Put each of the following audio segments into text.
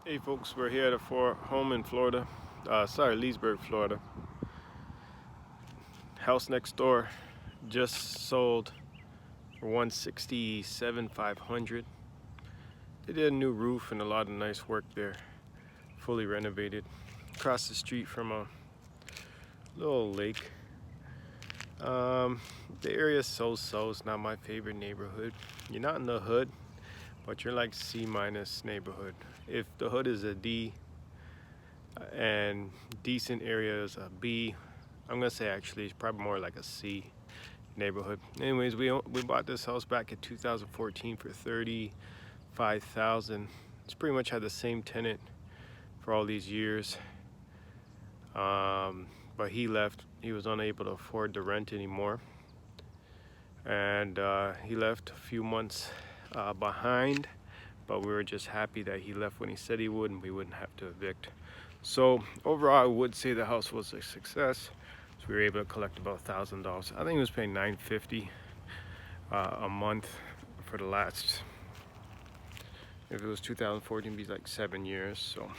Hey folks, we're here at a home in Florida. Leesburg, Florida. House next door just sold for 167,500. They did a new roof and a lot of nice work there. Fully renovated. Across the street from a little lake. The area is so. It's not my favorite neighborhood. You're not in the hood, but you're like C minus neighborhood. If the hood is a D and decent areas a B, I'm gonna say actually it's probably more like a C neighborhood. Anyways, we bought this house back in 2014 for 35,000. It's pretty much had the same tenant for all these years, but he left. He was unable to afford the rent anymore, and he left a few months behind, but we were just happy that he left when he said he would and we wouldn't have to evict. So overall, I would say the house was a success. So we were able to collect about $1,000. I think he was paying $950 a month for the last, if it was 2014, it'd be like 7 years. So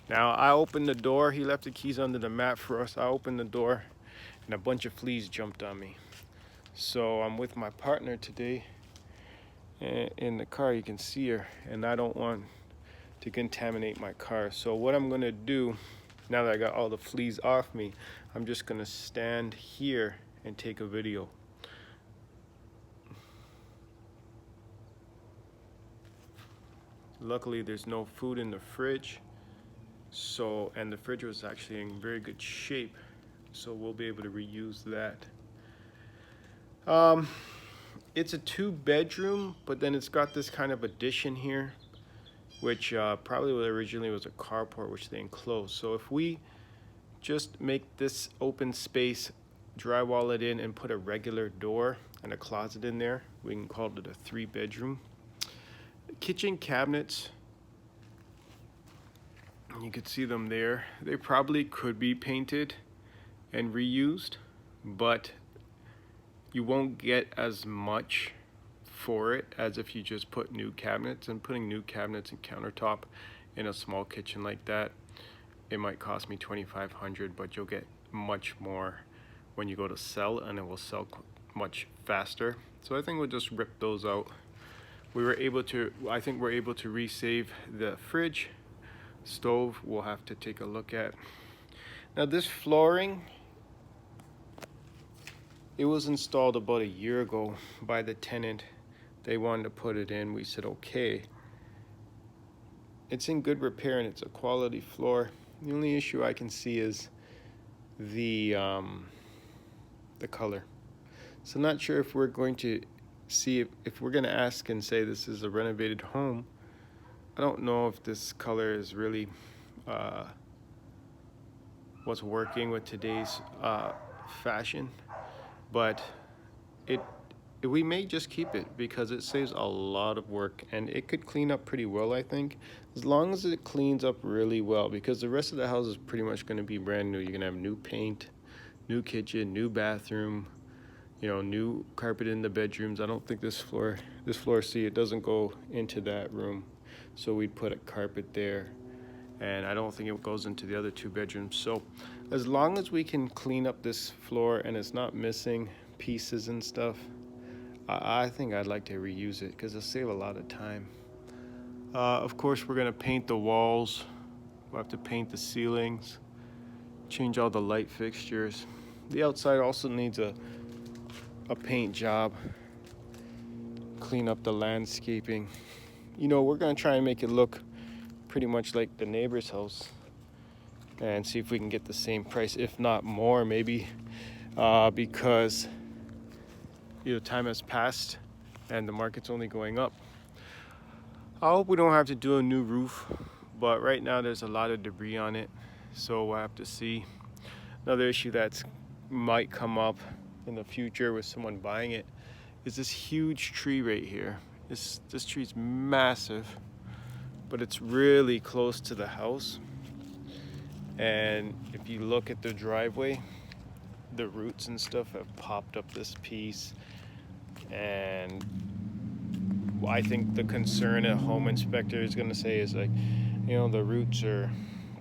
now I opened the door. He left the keys under the mat for us. I opened the door and a bunch of fleas jumped on me. So I'm with my partner today in the car. You can see her, and I don't want to contaminate my car. So what I'm gonna do, now that I got all the fleas off me, I'm just gonna stand here and take a video. Luckily there's no food in the fridge, and the fridge was actually in very good shape, so we'll be able to reuse that. It's a 2-bedroom, but then it's got this kind of addition here, which probably originally was a carport, which they enclosed. So if we just make this open space, drywall it in, and put a regular door and a closet in there, we can call it a 3-bedroom. Kitchen cabinets, you could see them there. They probably could be painted and reused, but you won't get as much for it as if you just put new cabinets. And putting new cabinets and countertop in a small kitchen like that, it might cost me $2,500, but you'll get much more when you go to sell, and it will sell much faster. So I think we'll just rip those out. I think we're able to resave the fridge. Stove we'll have to take a look at. Now this flooring, it was installed about a year ago by the tenant. They wanted to put it in. We said okay. It's in good repair and it's a quality floor. The only issue I can see is the color. So I'm not sure if we're going to see if we're going to ask and say this is a renovated home. I don't know if this color is really what's working with today's fashion, but we may just keep it because it saves a lot of work and it could clean up pretty well, I think, as long as it cleans up really well, because the rest of the house is pretty much going to be brand new. You're going to have new paint, new kitchen, new bathroom, new carpet in the bedrooms. I don't think this floor, see, it doesn't go into that room, so we'd put a carpet there, and I don't think it goes into the other 2 bedrooms. So as long as we can clean up this floor and it's not missing pieces and stuff, I think I'd like to reuse it because it'll save a lot of time. Of course, we're gonna paint the walls. We'll have to paint the ceilings, change all the light fixtures. The outside also needs a paint job, clean up the landscaping. We're gonna try and make it look pretty much like the neighbor's house and see if we can get the same price, if not more, maybe, because time has passed and the market's only going up. I hope we don't have to do a new roof, but right now there's a lot of debris on it, so we'll have to see. Another issue that might come up in the future with someone buying it is this huge tree right here. This tree's massive, but it's really close to the house, and if you look at the driveway, the roots and stuff have popped up this piece, and I think the concern a home inspector is going to say is like, you know, the roots are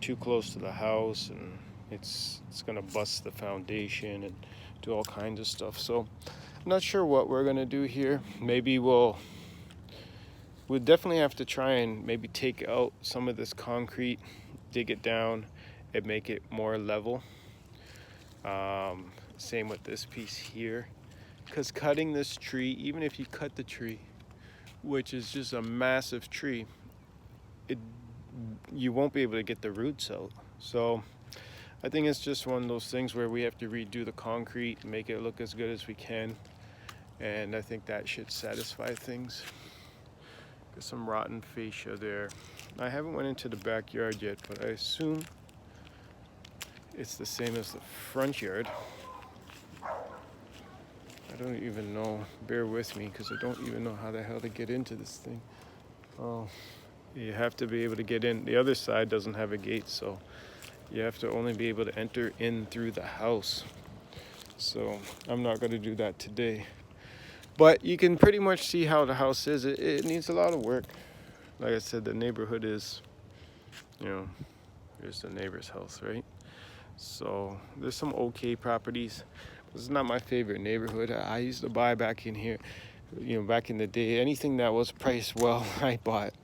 too close to the house, and it's gonna bust the foundation and do all kinds of stuff. So I'm not sure what we're gonna do here. Maybe we'll definitely have to try and maybe take out some of this concrete, dig it down, and make it more level. Same with this piece here, because cutting this tree, even if you cut the tree, which is just a massive tree, you won't be able to get the roots out. So I think it's just one of those things where we have to redo the concrete, make it look as good as we can, and I think that should satisfy things. Got some rotten fascia there. I haven't went into the backyard yet, but I assume it's the same as the front yard. I don't even know. Bear with me, because I don't even know how the hell to get into this thing. Oh, you have to be able to get in. The other side doesn't have a gate, so you have to only be able to enter in through the house. So I'm not going to do that today. But you can pretty much see how the house is. It needs a lot of work. Like I said, the neighborhood is, you know, here's the neighbor's house, right? So there's some okay properties. This is not my favorite neighborhood. I used to buy back in here, you know, back in the day. Anything that was priced well, I bought.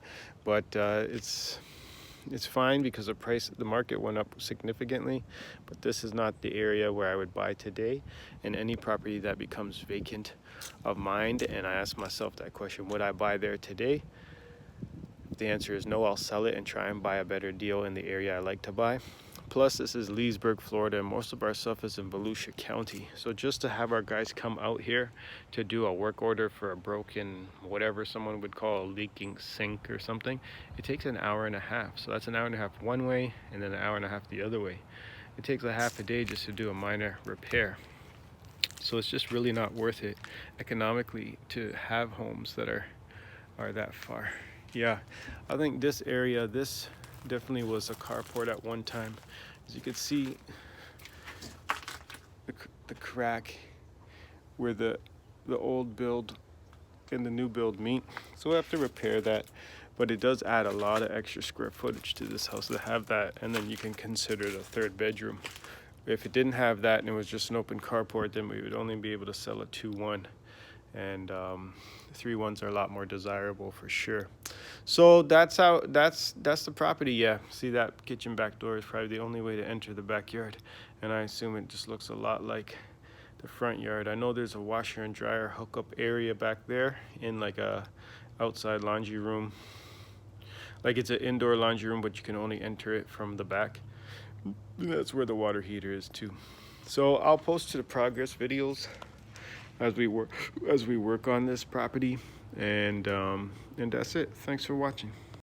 But it's fine because the market went up significantly. But this is not the area where I would buy today. And any property that becomes vacant of mine, and I ask myself that question, would I buy there today? The answer is no. I'll sell it and try and buy a better deal in the area I like to buy. Plus, this is Leesburg, Florida, and most of our stuff is in Volusia County. So just to have our guys come out here to do a work order for a broken, whatever someone would call a leaking sink or something, it takes an hour and a half. So that's an hour and a half one way, and then an hour and a half the other way. It takes a half a day just to do a minor repair. So it's just really not worth it economically to have homes that are that far. Yeah, I think this area, this definitely was a carport at one time. As you can see, the crack where the old build and the new build meet. So we have to repair that, but it does add a lot of extra square footage to this house to have that, and then you can consider the third bedroom. If it didn't have that and it was just an open carport, then we would only be able to sell a 2-1, and 3-1s are a lot more desirable for sure. So that's the property. Yeah, see, that kitchen back door is probably the only way to enter the backyard, and I assume it just looks a lot like the front yard. I know there's a washer and dryer hookup area back there in like a outside laundry room. Like it's an indoor laundry room, but you can only enter it from the back. That's where the water heater is too. So I'll post to the progress videos as we work on this property, and that's it. Thanks for watching.